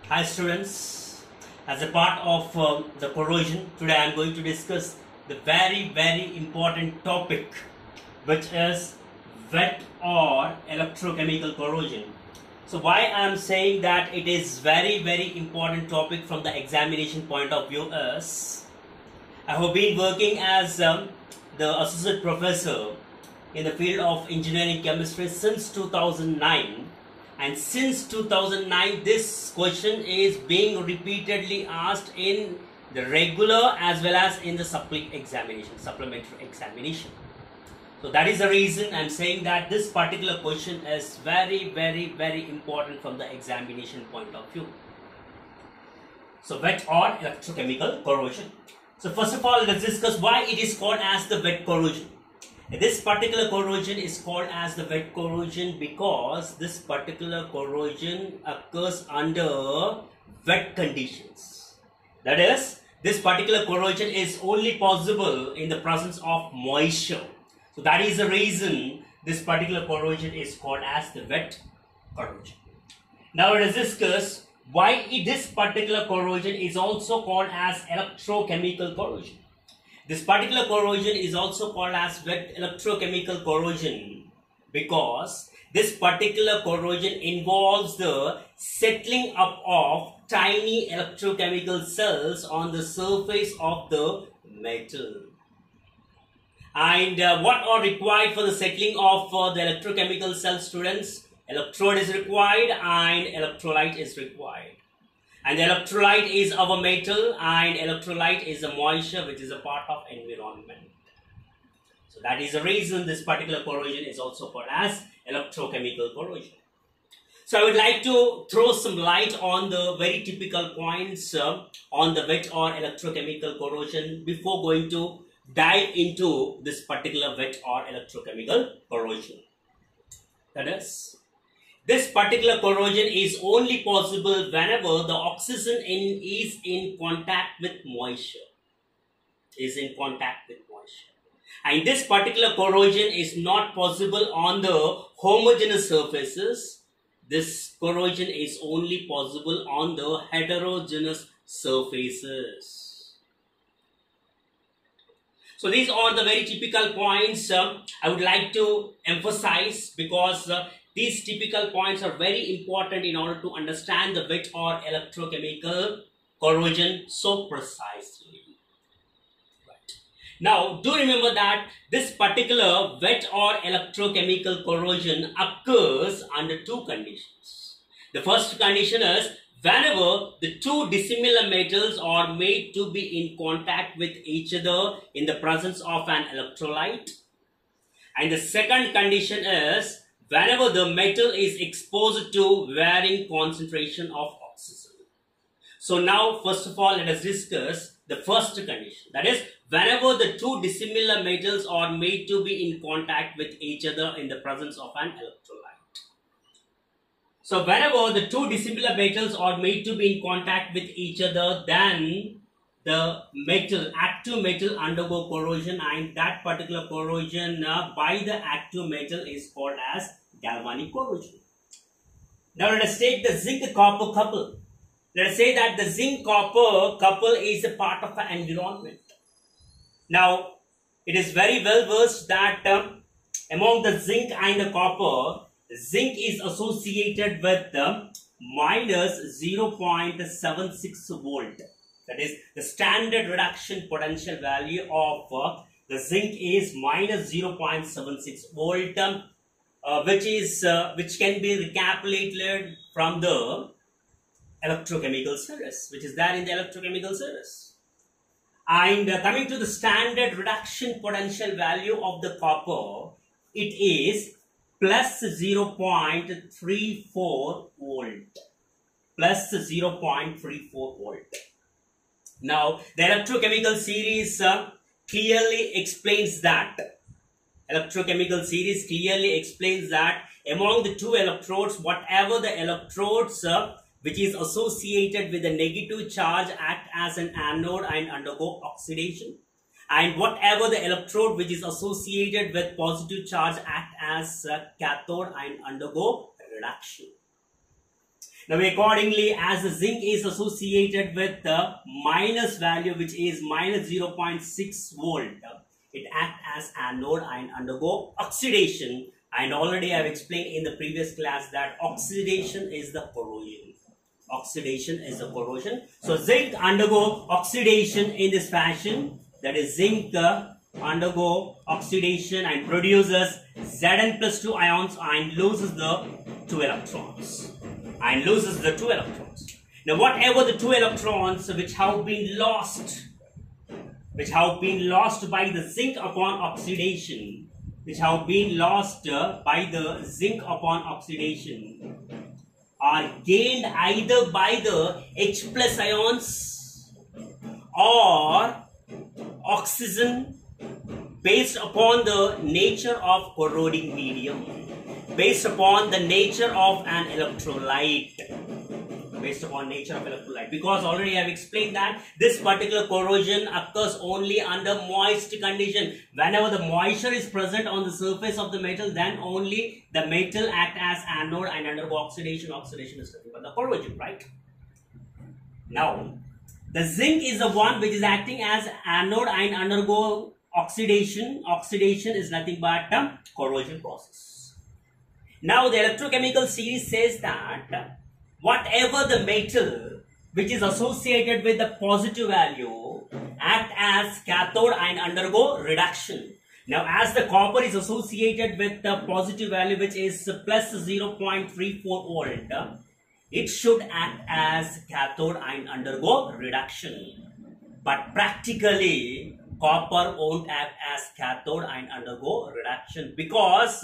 Hi students, as a part of the corrosion, today I am going to discuss the very important topic, which is wet or electrochemical corrosion. So why I am saying that it is very important topic from the examination point of view is, I have been working as the associate professor in the field of engineering chemistry since 2009. And since 2009, this question is being repeatedly asked in the regular as well as in the supplementary examination. So that is the reason I am saying that this particular question is very important from the examination point of view. So wet or electrochemical corrosion. So first of all, let's discuss why it is called as the wet corrosion. This particular corrosion is called as the wet corrosion because this particular corrosion occurs under wet conditions. That is, this particular corrosion is only possible in the presence of moisture. So that is the reason this particular corrosion is called as the wet corrosion. Now let us discuss why this particular corrosion is also called as electrochemical corrosion. This particular corrosion is also called as wet electrochemical corrosion because this particular corrosion involves the settling up of tiny electrochemical cells on the surface of the metal. And what are required for the settling of the electrochemical cells, students? Electrode is required and electrolyte is required. And the electrolyte is our metal and electrolyte is the moisture which is a part of environment. So that is the reason this particular corrosion is also called as electrochemical corrosion. So I would like to throw some light on the very typical points on the wet or electrochemical corrosion before going to dive into this particular wet or electrochemical corrosion. That is, this particular corrosion is only possible whenever the oxygen is in contact with moisture. And this particular corrosion is not possible on the homogeneous surfaces. This corrosion is only possible on the heterogeneous surfaces. So these are the very typical points I would like to emphasize because these typical points are very important in order to understand the wet or electrochemical corrosion so precisely. Right. Now, do remember that this particular wet or electrochemical corrosion occurs under two conditions. The first condition is whenever the two dissimilar metals are made to be in contact with each other in the presence of an electrolyte. And the second condition is whenever the metal is exposed to varying concentration of oxygen. So now, first of all, let us discuss the first condition. That is, whenever the two dissimilar metals are made to be in contact with each other in the presence of an electrolyte. So whenever the two dissimilar metals are made to be in contact with each other, then the active metal undergo corrosion, and that particular corrosion by the active metal is called as galvanic corrosion. Now let us take the zinc copper couple. Let us say that the zinc copper couple is a part of the environment. Now it is very well versed that among the zinc and the copper, zinc is associated with minus 0.76 volt. That is, the standard reduction potential value of the zinc is minus 0.76 volt, which can be recalculated from the electrochemical series, which is there in the electrochemical series. And coming to the standard reduction potential value of the copper, it is plus 0.34 volt. Plus 0.34 volt. Now, the electrochemical series clearly explains that. Electrochemical series clearly explains that among the two electrodes, whatever the electrodes which is associated with a negative charge act as an anode and undergo oxidation. And whatever the electrode which is associated with positive charge act as a cathode and undergo reduction. Now accordingly, as the zinc is associated with the minus value, which is minus 0.6 volt, it acts as anode and undergo oxidation. And already I have explained in the previous class that oxidation is the corrosion. Oxidation is the corrosion. So zinc undergo oxidation in this fashion. That is, zinc undergo oxidation and produces Zn+2 ions and loses the 2 electrons. Now whatever the 2 electrons which have been lost by the zinc upon oxidation, are gained either by the H plus ions or oxygen based upon the nature of corroding medium, based upon the nature of an electrolyte. Because already I have explained that this particular corrosion occurs only under moist condition. Whenever the moisture is present on the surface of the metal, then only the metal act as anode and undergo oxidation. Oxidation is nothing but the corrosion, right? Now, the zinc is the one which is acting as anode and undergo oxidation. Oxidation is nothing but a corrosion process. Now, the electrochemical series says that whatever the metal which is associated with the positive value act as cathode and undergo reduction. Now, as the copper is associated with the positive value which is plus 0.34 volt, it should act as cathode and undergo reduction. But practically, copper won't act as cathode and undergo reduction because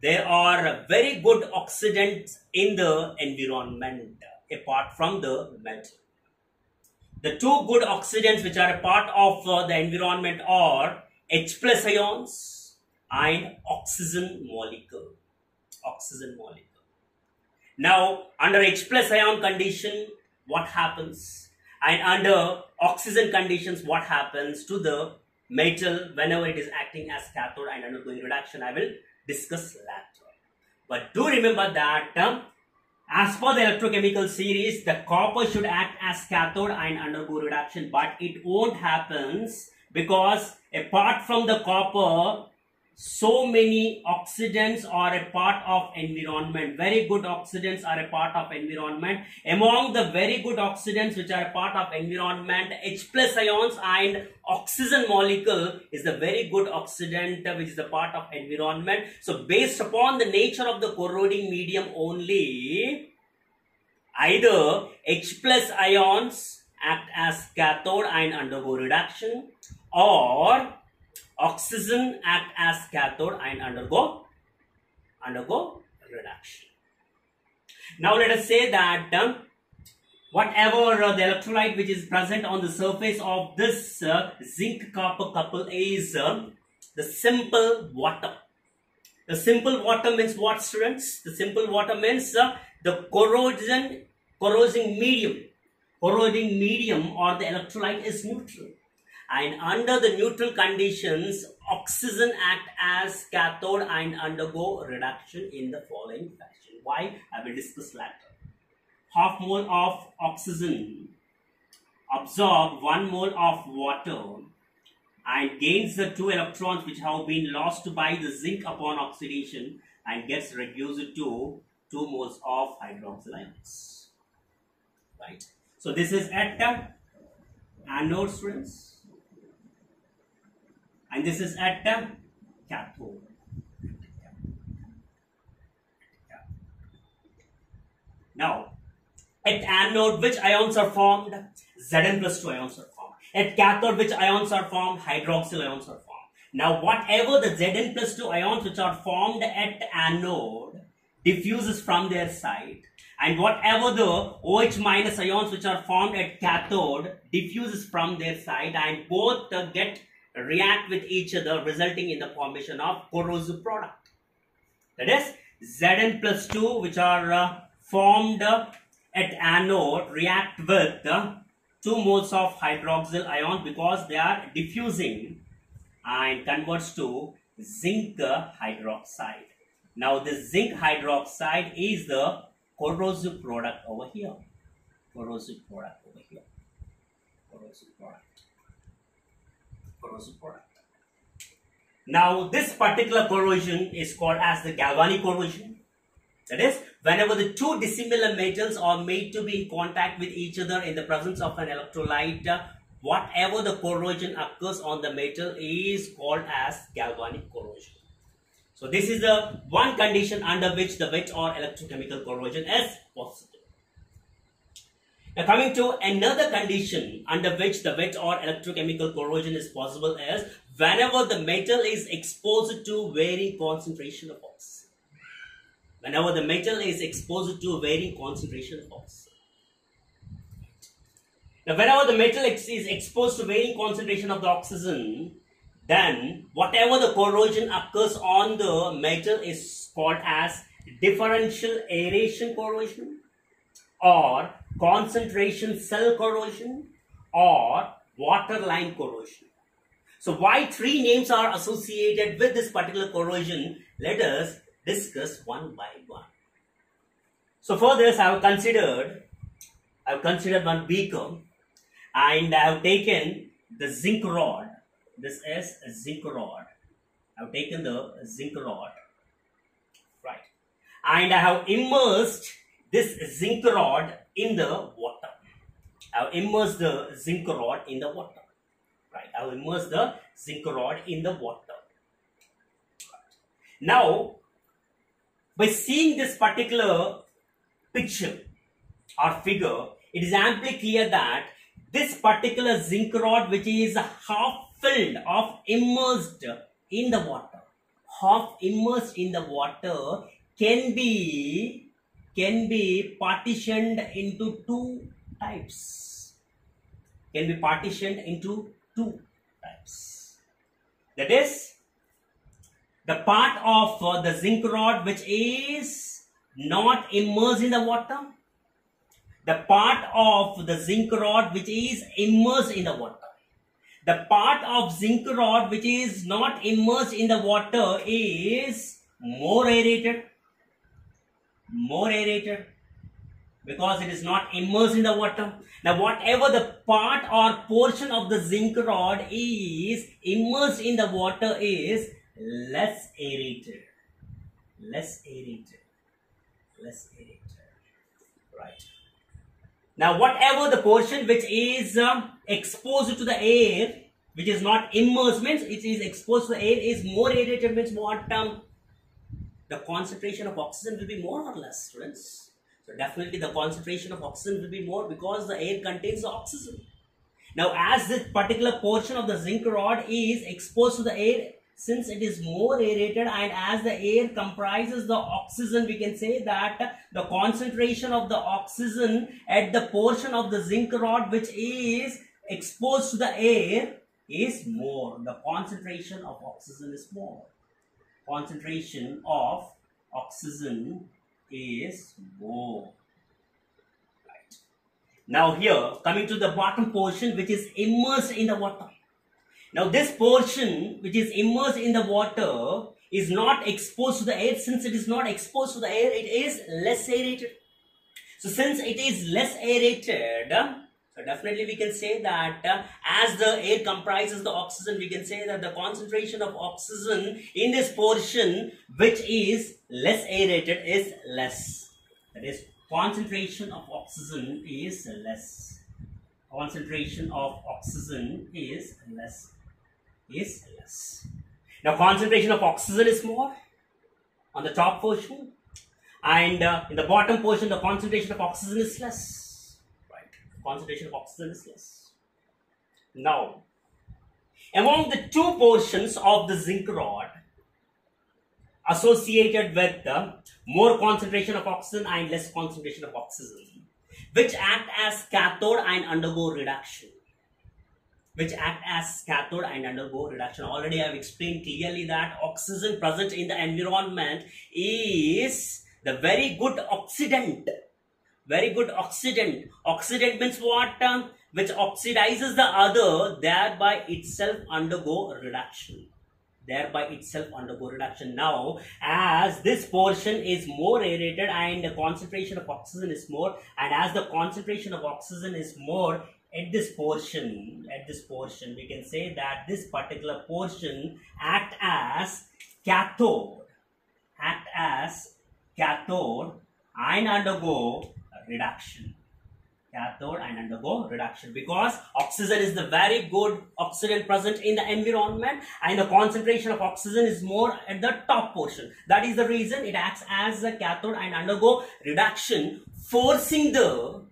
there are very good oxidants in the environment apart from the metal. The two good oxidants which are a part of the environment are H plus ions and oxygen molecule. Now, under H plus ion condition, what happens? And under oxygen conditions, what happens to the metal whenever it is acting as cathode and undergoing reduction? I will discuss later. But do remember that as per the electrochemical series, the copper should act as cathode and undergo reduction, but it won't happen because apart from the copper, so many oxidants are a part of environment. Very good oxidants are a part of environment. Among the very good oxidants which are a part of environment, H plus ions and oxygen molecule is the very good oxidant which is a part of environment. So based upon the nature of the corroding medium only, either H plus ions act as cathode and undergo reduction, or oxygen act as cathode and undergo reduction. Now let us say that whatever the electrolyte which is present on the surface of this zinc copper couple is the simple water. The simple water means what, students? The simple water means the corroding medium or the electrolyte is neutral. And under the neutral conditions, oxygen act as cathode and undergo reduction in the following fashion. Why? I will discuss later. Half mole of oxygen absorb 1 mole of water and gains the 2 electrons which have been lost by the zinc upon oxidation and gets reduced to 2 moles of hydroxyl ions. Right. So this is at anode, students. And this is at cathode. Now, at anode, which ions are formed? Zn+2 ions are formed. At cathode, which ions are formed? Hydroxyl ions are formed. Now, whatever the Zn+2 ions which are formed at anode diffuses from their side, and whatever the OH minus ions which are formed at cathode diffuses from their side, and both react with each other, resulting in the formation of corrosive product. That is, Zn+2 which are formed at anode react with 2 moles of hydroxyl ion because they are diffusing and converts to zinc hydroxide. Now this zinc hydroxide is the corrosive product over here. Corrosive product over here. Corrosive product. Corrosive product. Now, this particular corrosion is called as the galvanic corrosion. That is, whenever the two dissimilar metals are made to be in contact with each other in the presence of an electrolyte, whatever the corrosion occurs on the metal is called as galvanic corrosion. So, this is the one condition under which the wet or electrochemical corrosion is possible. Now, coming to another condition under which the wet or electrochemical corrosion is possible is whenever the metal is exposed to varying concentration of oxygen. Whenever the metal is exposed to varying concentration of oxygen. Now, whenever the metal is exposed to varying concentration of the oxygen, then whatever the corrosion occurs on the metal is called as differential aeration corrosion, or concentration cell corrosion, or waterline corrosion. So why three names are associated with this particular corrosion? Let us discuss one by one. So for this, I have considered one beaker, and I have taken the zinc rod. This is a zinc rod. I have taken the zinc rod, right? And I have immersed this zinc rod in the water. I have immersed the zinc rod in the water. Right. I have immersed the zinc rod in the water. Now, by seeing this particular picture or figure, it is amply clear that this particular zinc rod, which is half filled, half immersed in the water, can be partitioned into two types. That is, the part of the zinc rod which is not immersed in the water, the part of the zinc rod which is immersed in the water. The part of zinc rod which is not immersed in the water is more aerated, because it is not immersed in the water. Now, whatever the part or portion of the zinc rod is immersed in the water is less aerated. Right. Now, whatever the portion which is exposed to the air, which is not immersed, means it is exposed to the air, is more aerated, means what? The concentration of oxygen will be more or less, students. So definitely the concentration of oxygen will be more because the air contains the oxygen. Now, as this particular portion of the zinc rod is exposed to the air, since it is more aerated and as the air comprises the oxygen, we can say that the concentration of the oxygen at the portion of the zinc rod which is exposed to the air is more. The concentration of oxygen is more. Concentration of oxygen is more. Right. Now here, coming to the bottom portion which is immersed in the water. Now this portion which is immersed in the water is not exposed to the air. Since it is not exposed to the air, it is less aerated. So since it is less aerated, so definitely we can say that as the air comprises the oxygen, we can say that the concentration of oxygen in this portion which is less aerated is less. That is, concentration of oxygen is less. Concentration of oxygen is less. Now concentration of oxygen is more on the top portion, and in the bottom portion the concentration of oxygen is less. Concentration of oxygen is less. Now, among the two portions of the zinc rod associated with more concentration of oxygen and less concentration of oxygen, which act as cathode and undergo reduction. Already I have explained clearly that oxygen present in the environment is the very good oxidant. Oxidant means what? Which oxidizes the other, thereby itself undergo reduction. thereby itself undergo reduction. Now, as this portion is more aerated and the concentration of oxygen is more, and as the concentration of oxygen is more at this portion, we can say that this particular portion act as cathode and undergo reduction. Because oxygen is the very good oxidant present in the environment and the concentration of oxygen is more at the top portion. That is the reason it acts as a cathode and undergo reduction, forcing the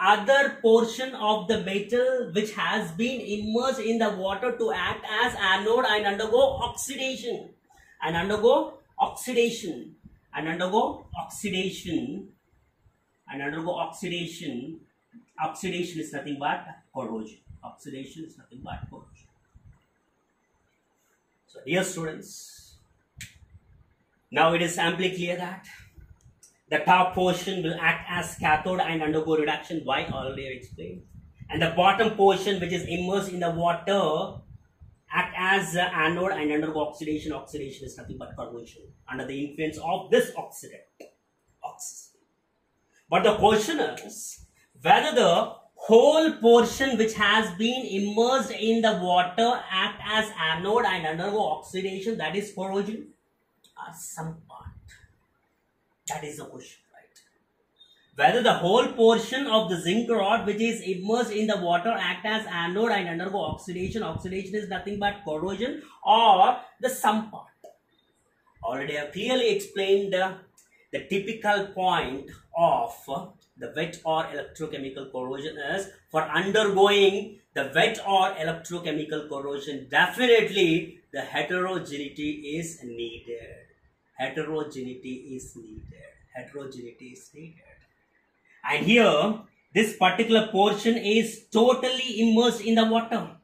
other portion of the metal which has been immersed in the water to act as anode and undergo oxidation. Oxidation is nothing but corrosion. So dear students, now it is amply clear that the top portion will act as cathode and undergo reduction. Why? Already I explained. And the bottom portion, which is immersed in the water, act as anode and undergo oxidation. Oxidation is nothing but corrosion under the influence of this oxidant, oxygen. But the question is whether the whole portion which has been immersed in the water act as anode and undergo oxidation, that is corrosion, or some part. That is the question, right? Whether the whole portion of the zinc rod which is immersed in the water act as anode and undergo oxidation. Oxidation is nothing but corrosion, or the some part. Already I have clearly explained the typical point of the wet or electrochemical corrosion is, for undergoing the wet or electrochemical corrosion, definitely the heterogeneity is needed. And here, this particular portion is totally immersed in the water.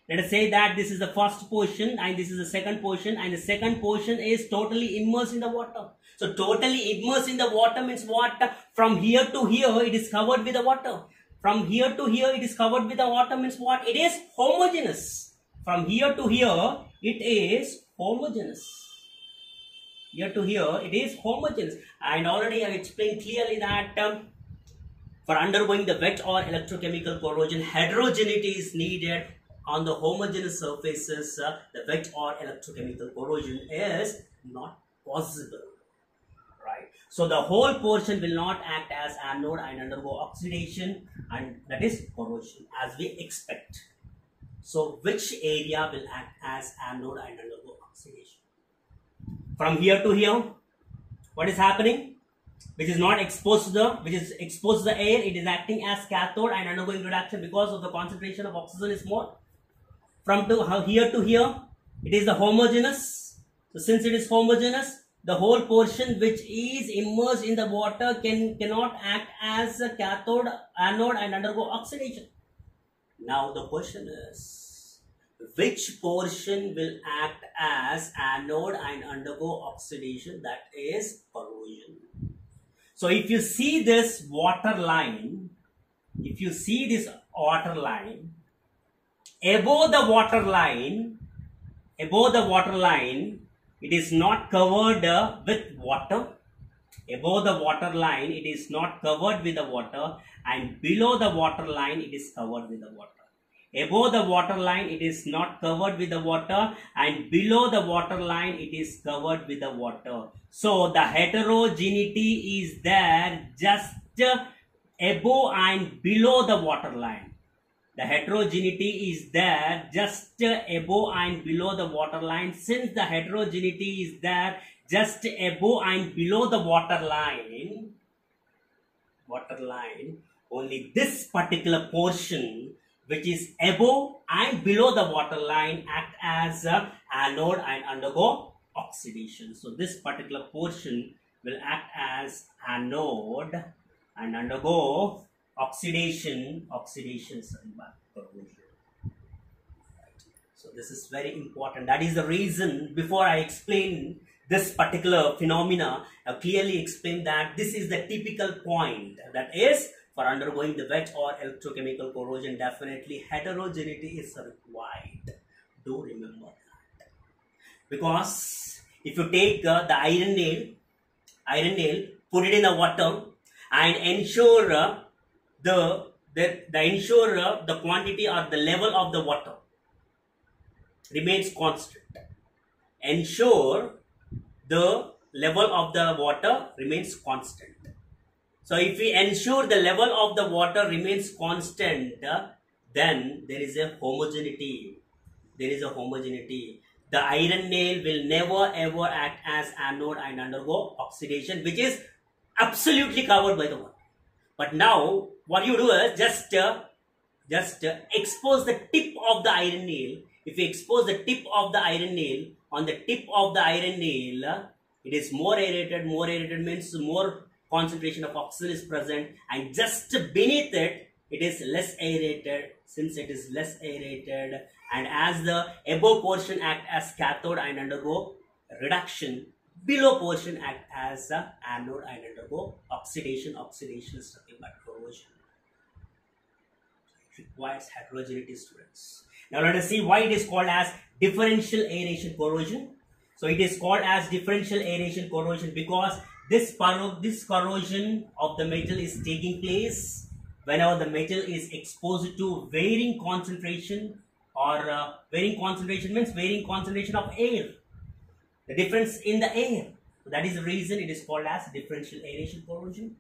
Let us say that this is the first portion and this is the second portion, and the second portion is totally immersed in the water. So totally immersed in the water means what? From here to here it is covered with the water. From here to here it is covered with the water means what? It is homogeneous. From here to here it is homogeneous. Here to here it is homogeneous. And already I have explained clearly that for undergoing the wet or electrochemical corrosion, heterogeneity is needed. On the homogeneous surfaces, the wet or electrochemical corrosion is not possible, right? So the whole portion will not act as anode and undergo oxidation, and that is corrosion as we expect. So which area will act as anode and undergo oxidation? From here to here, what is happening? Which is not exposed to the air, it is acting as cathode and undergoing reduction because of the concentration of oxygen is more. From here to here, it is the homogeneous. So since it is homogeneous, the whole portion which is immersed in the water cannot act as a cathode, anode and undergo oxidation. Now the question is, which portion will act as anode and undergo oxidation? That is corrosion. So if you see this water line, above the water line, it is not covered with water. Above the water line, it is not covered with the water, and below the water line, it is covered with the water. Above the water line, it is not covered with the water, and below the water line, it is covered with the water. So the heterogeneity is there just above and below the water line. The heterogeneity is there just above and below the water line. Since the heterogeneity is there just above and below the water line, only this particular portion which is above and below the water line act as anode and undergo oxidation. So this particular portion will act as anode and undergo oxidation. Is corrosion. So this is very important. That is the reason, before I explain this particular phenomena, I clearly explained that this is the typical point. That is, for undergoing the wet or electrochemical corrosion, definitely heterogeneity is required. Do remember that. Because if you take the iron nail, put it in the water and ensure the quantity or the level of the water remains constant. Ensure the level of the water remains constant. So if we ensure the level of the water remains constant, then there is a homogeneity. There is a homogeneity. The iron nail will never ever act as anode and undergo oxidation, which is absolutely covered by the water. But now what you do is just expose the tip of the iron nail. If you expose the tip of the iron nail, on the tip of the iron nail, it is more aerated. More aerated means more concentration of oxygen is present, and just beneath it, it is less aerated. Since it is less aerated, and as the above portion act as cathode and undergo reduction, below portion act as anode and undergo oxidation. Oxidation is nothing but corrosion. It requires heterogeneity, students. Now let us see why it is called as differential aeration corrosion. So it is called as differential aeration corrosion because this corrosion of the metal is taking place whenever the metal is exposed to varying concentration, or varying concentration means varying concentration of air, the difference in the air. So that is the reason it is called as differential aeration corrosion.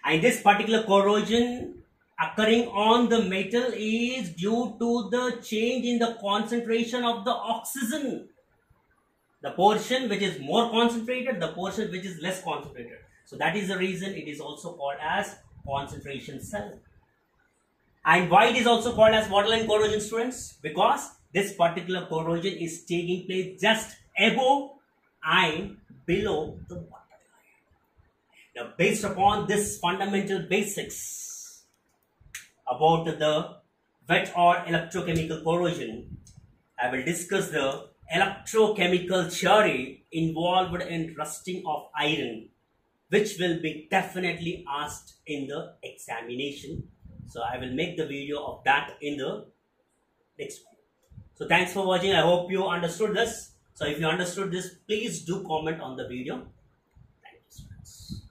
And this particular corrosion occurring on the metal is due to the change in the concentration of the oxygen. The portion which is more concentrated, the portion which is less concentrated. So that is the reason it is also called as concentration cell. And why it is also called as waterline corrosion, students? Because this particular corrosion is taking place just above and below the waterline. Now, based upon this fundamental basics about the wet or electrochemical corrosion, I will discuss the electrochemical theory involved in rusting of iron, which will be definitely asked in the examination. So I will make the video of that in the next video. So thanks for watching. I hope you understood this. So if you understood this, please do comment on the video. Thank you, students.